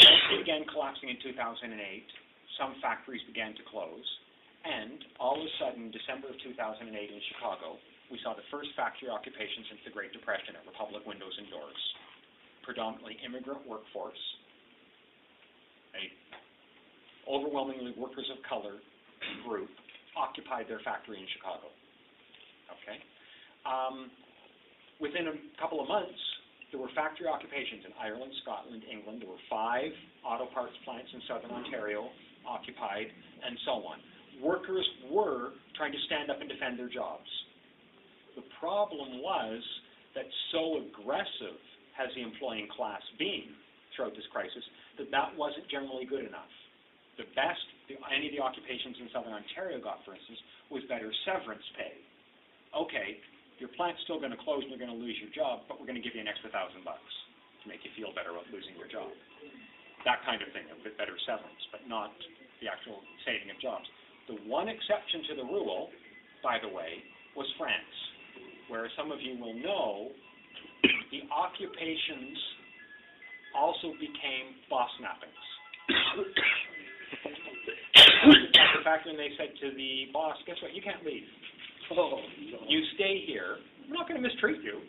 economy began collapsing in 2008. Some factories began to close. And all of a sudden, December of 2008 in Chicago, we saw the first factory occupation since the Great Depression at Republic Windows and Doors. Predominantly immigrant workforce, a overwhelmingly workers of color group occupied their factory in Chicago. Okay. Within a couple of months, there were factory occupations in Ireland, Scotland, England. There were 5 auto parts plants in southern Ontario occupied, and so on. Workers were trying to stand up and defend their jobs. The problem was that so aggressive has the employing class been throughout this crisis that wasn't generally good enough. The best any of the occupations in southern Ontario got, for instance, was better severance pay. Okay, your plant's still going to close and you're going to lose your job, but we're going to give you an extra $1,000 to make you feel better about losing your job. That kind of thing, a bit better severance, but not the actual saving of jobs. The one exception to the rule, by the way, was France, where some of you will know the occupations also became boss nappings. In fact, when they said to the boss, guess what, you can't leave. You stay here. I'm not going to mistreat you,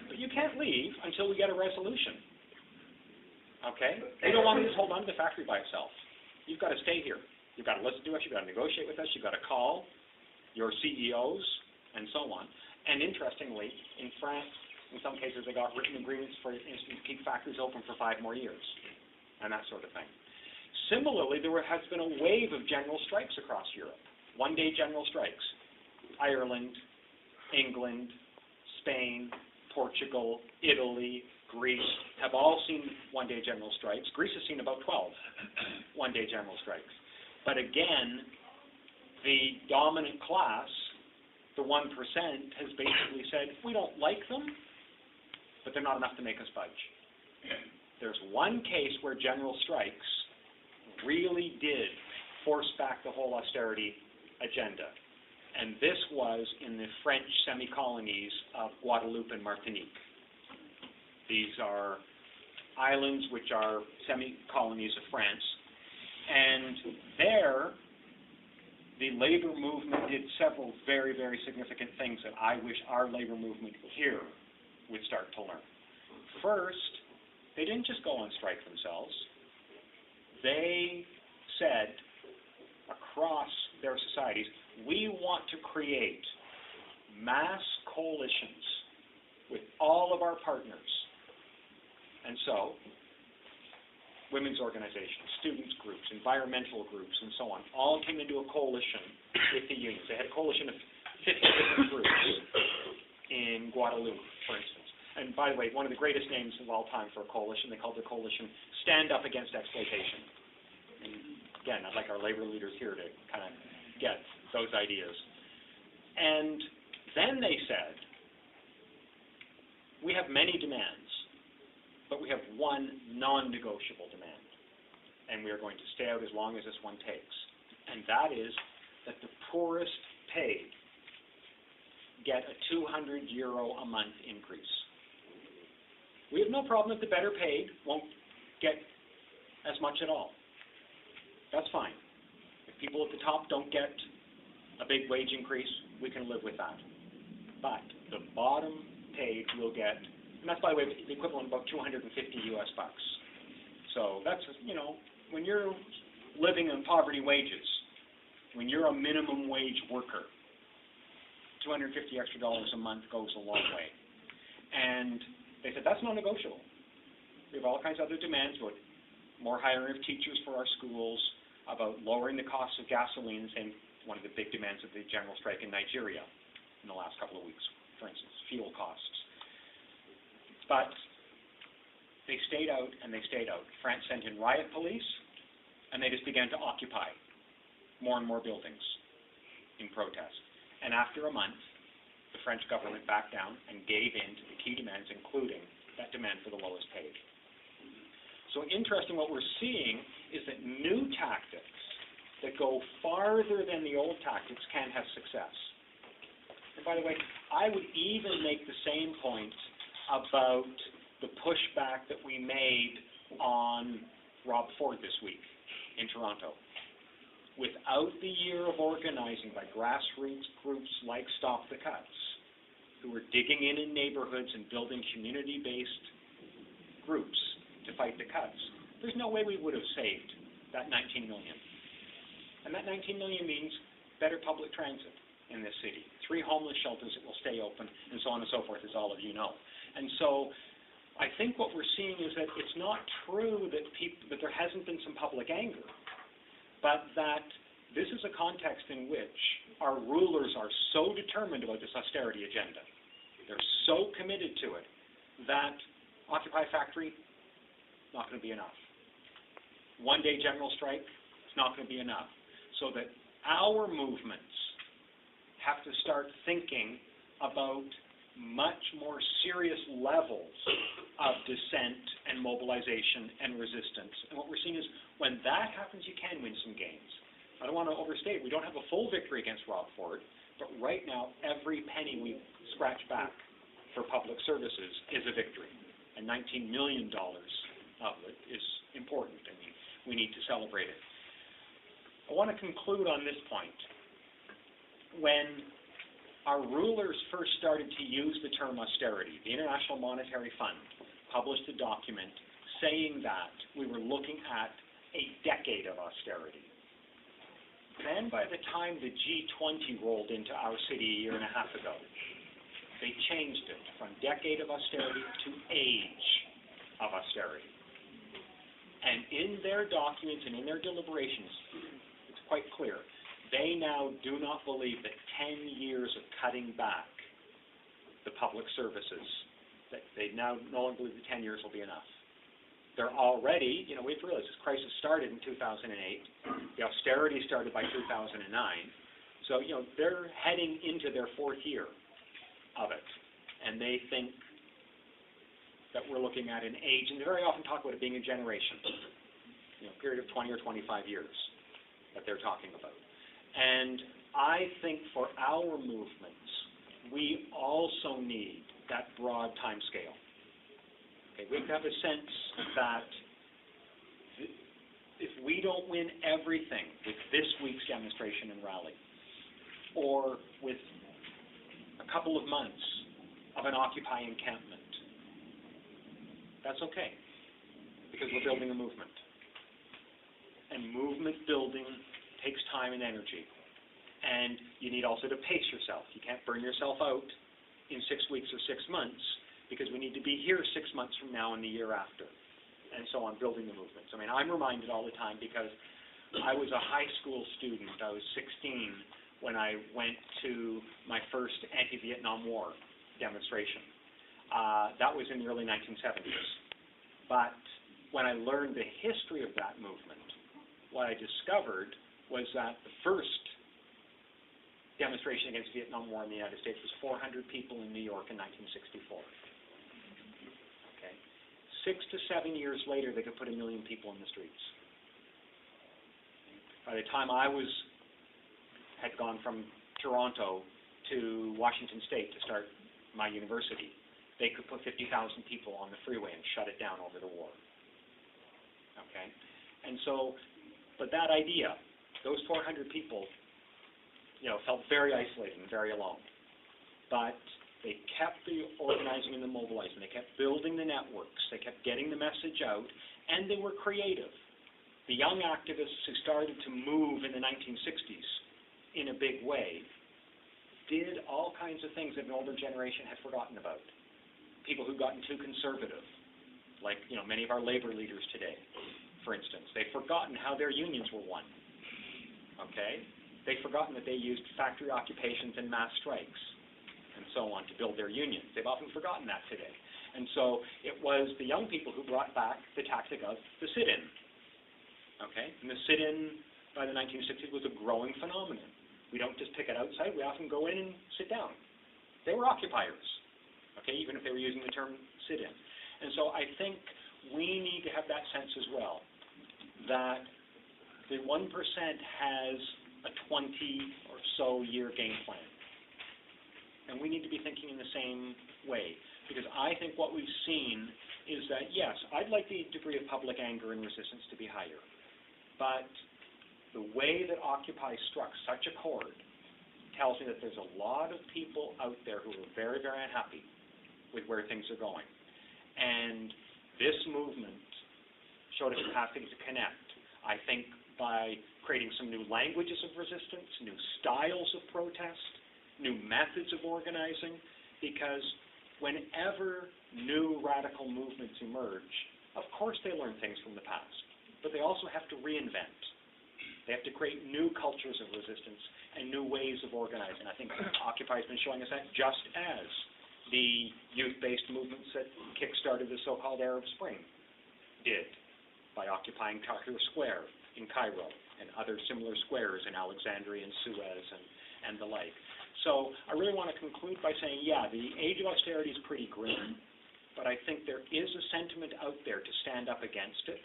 but you can't leave until we get a resolution. Okay? You don't want me to hold on to the factory by itself. You've got to stay here. You've got to listen to us. You've got to negotiate with us. You've got to call your CEOs and so on. And interestingly, in France, in some cases, they got written agreements, for instance, to keep factories open for 5 more years and that sort of thing. Similarly, there has been a wave of general strikes across Europe. One-day general strikes. Ireland, England, Spain, Portugal, Italy, Greece have all seen one-day general strikes. Greece has seen about 12 one-day general strikes. But again, the dominant class, the 1%, has basically said, we don't like them, but they're not enough to make us budge. There's one case where general strikes really did force back the whole austerity agenda. And this was in the French semi-colonies of Guadeloupe and Martinique. These are islands which are semi-colonies of France. And there, the labor movement did several very, very significant things that I wish our labor movement here would start to learn. First, they didn't just go on strike themselves. They said across their societies, we want to create mass coalitions with all of our partners. And so, women's organizations, students groups, environmental groups, and so on, all came into a coalition with the unions. They had a coalition of 50 different groups in Guadeloupe, for instance. And by the way, one of the greatest names of all time for a coalition, they called the coalition Stand Up Against Exploitation. And again, I'd like our labor leaders here to kind of get those ideas. And then they said, we have many demands, but we have one non-negotiable demand, and we are going to stay out as long as this one takes. And that is that the poorest paid get a €200 a month increase. We have no problem if the better paid won't get as much at all. That's fine. If people at the top don't get a big wage increase, we can live with that. But the bottom paid will get, and that's, by the way, the equivalent of about $250 US. So that's, you know, when you're living on poverty wages, when you're a minimum wage worker, $250 extra a month goes a long way. And they said, that's non-negotiable. We have all kinds of other demands about more hiring of teachers for our schools, about lowering the cost of gasoline, and one of the big demands of the general strike in Nigeria in the last couple of weeks, for instance, fuel costs. But they stayed out and they stayed out. France sent in riot police, and they just began to occupy more and more buildings in protest. And after a month, the French government backed down and gave in to the key demands, including that demand for the lowest paid. So interesting, what we're seeing is that new tactics that go farther than the old tactics can have success. And by the way, I would even make the same point about the pushback that we made on Rob Ford this week in Toronto. Without the year of organizing by grassroots groups like Stop the Cuts, who were digging in neighborhoods and building community-based groups to fight the cuts, there's no way we would have saved that 19 million. And that 19 million means better public transit in this city, 3 homeless shelters that will stay open, and so on and so forth, as all of you know. And so I think what we're seeing is that it's not true that there hasn't been some public anger, but that this is a context in which our rulers are so determined about this austerity agenda, they're so committed to it, that Occupy Factory, not going to be enough. One-day general strike, it's not going to be enough. So that our movements have to start thinking about much more serious levels of dissent and mobilization and resistance. And what we're seeing is when that happens, you can win some gains. I don't want to overstate it. We don't have a full victory against Rob Ford, but right now, every penny we scratch back for public services is a victory. And $19 million of it is important, and we need to celebrate it. I want to conclude on this point. When our rulers first started to use the term austerity, the International Monetary Fund published a document saying that we were looking at a decade of austerity. Then by the time the G20 rolled into our city a year and a half ago, they changed it from decade of austerity to age of austerity. And in their documents and in their deliberations, it's quite clear. They now do not believe that 10 years of cutting back the public services, that they now no longer believe that 10 years will be enough. They're already, we have to realize this crisis started in 2008. The austerity started by 2009. So, they're heading into their 4th year of it. And they think that we're looking at an age, and they very often talk about it being a generation, a period of 20 or 25 years that they're talking about. And I think for our movements, we also need that broad time scale. Okay, we have a sense that if we don't win everything with this week's demonstration and rally, or with a couple of months of an Occupy encampment, that's okay, because we're building a movement. And movement building takes time and energy. And you need also to pace yourself. You can't burn yourself out in 6 weeks or 6 months, because we need to be here 6 months from now and the year after, and so on, building the movements. I'm reminded all the time because I was a high school student. I was 16 when I went to my first anti-Vietnam War demonstration. That was in the early 1970s. But when I learned the history of that movement, what I discovered was that the first demonstration against Vietnam War in the United States was 400 people in New York in 1964. Okay, 6 to 7 years later, they could put 1 million people in the streets. By the time I had gone from Toronto to Washington State to start my university, they could put 50,000 people on the freeway and shut it down over the war. Okay, and so, but that idea, those 400 people, felt very isolated and very alone. But they kept the organizing and the mobilizing. They kept building the networks. They kept getting the message out, and they were creative. The young activists who started to move in the 1960s in a big way did all kinds of things that an older generation had forgotten about. People who'd gotten too conservative, like many of our labor leaders today, for instance. They've forgotten how their unions were won. Okay? They've forgotten that they used factory occupations and mass strikes and so on to build their unions. They've often forgotten that today. And so it was the young people who brought back the tactic of the sit-in. Okay? And the sit-in by the 1960s was a growing phenomenon. We don't just pick it outside. We often go in and sit down. They were occupiers, okay, even if they were using the term sit-in. And so I think we need to have that sense as well, that the 1% has a 20 or so year game plan. And we need to be thinking in the same way, because I think what we've seen is that, yes, I'd like the degree of public anger and resistance to be higher, but the way that Occupy struck such a chord tells me that there's a lot of people out there who are very, very unhappy with where things are going. And this movement showed a capacity to connect, I think, by creating some new languages of resistance, new styles of protest, new methods of organizing, because whenever new radical movements emerge, of course they learn things from the past, but they also have to reinvent. They have to create new cultures of resistance and new ways of organizing. I think Occupy has been showing us that, just as the youth-based movements that kick-started the so-called Arab Spring did by occupying Tahrir Square in Cairo and other similar squares in Alexandria and Suez and the like. So I really want to conclude by saying, yeah, the age of austerity is pretty grim, but I think there is a sentiment out there to stand up against it.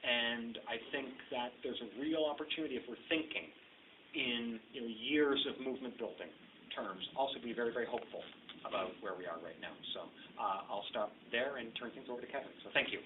And I think that there's a real opportunity, if we're thinking in years of movement building terms, also be very, very hopeful about where we are right now. So I'll stop there and turn things over to Kevin. So thank you.